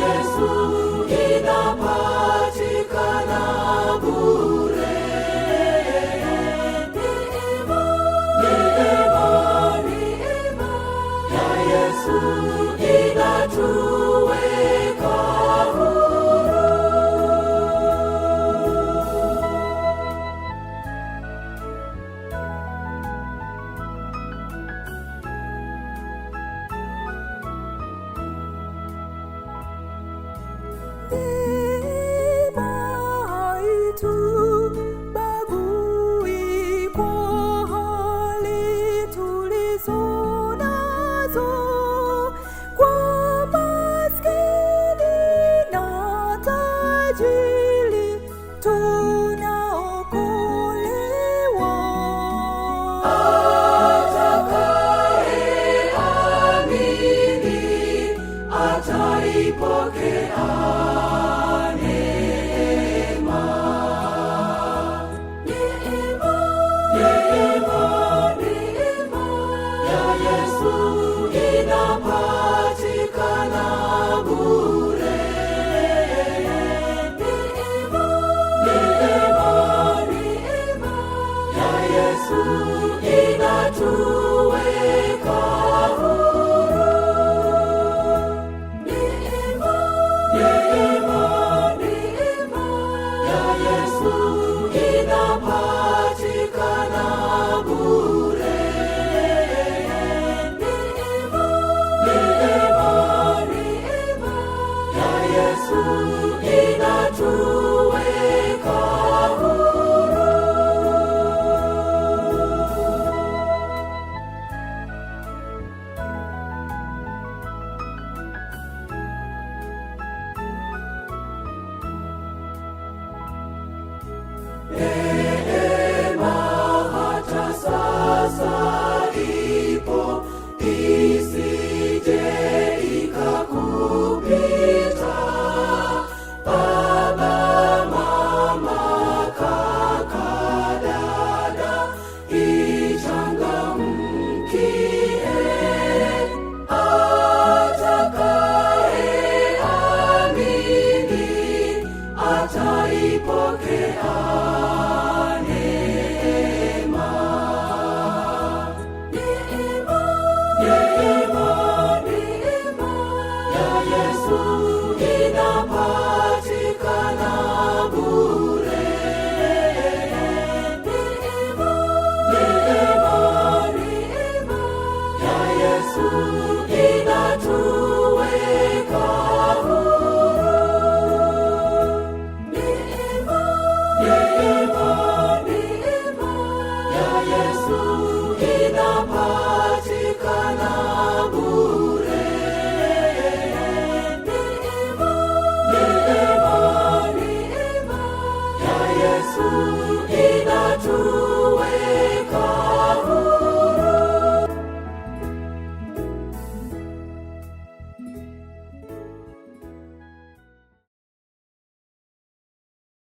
Yesu inapatikana bure. Neema ya Yesu inatuweka huru. Neema haitubagui kwa hali tulizo nazo, kwa maskini na tajiri tunaokolewa. Atakayeamini ataipokea neema. Neema ya Yesu inapatikana bure. Neema ya Yesu inatuweka huru. Neema ya Yesu inapatikana bure. Neema ya Yesu inatuweka huru. Neema hata sasa ipo, isije ikakupita. Baba, mama, kaka, dada, ichangamkie. Atakayeamini ataipokea neema. Neema ya Yesu inapatikana bure. Neema ya Yesu inatuweka huru. Neema ya Yesu inapa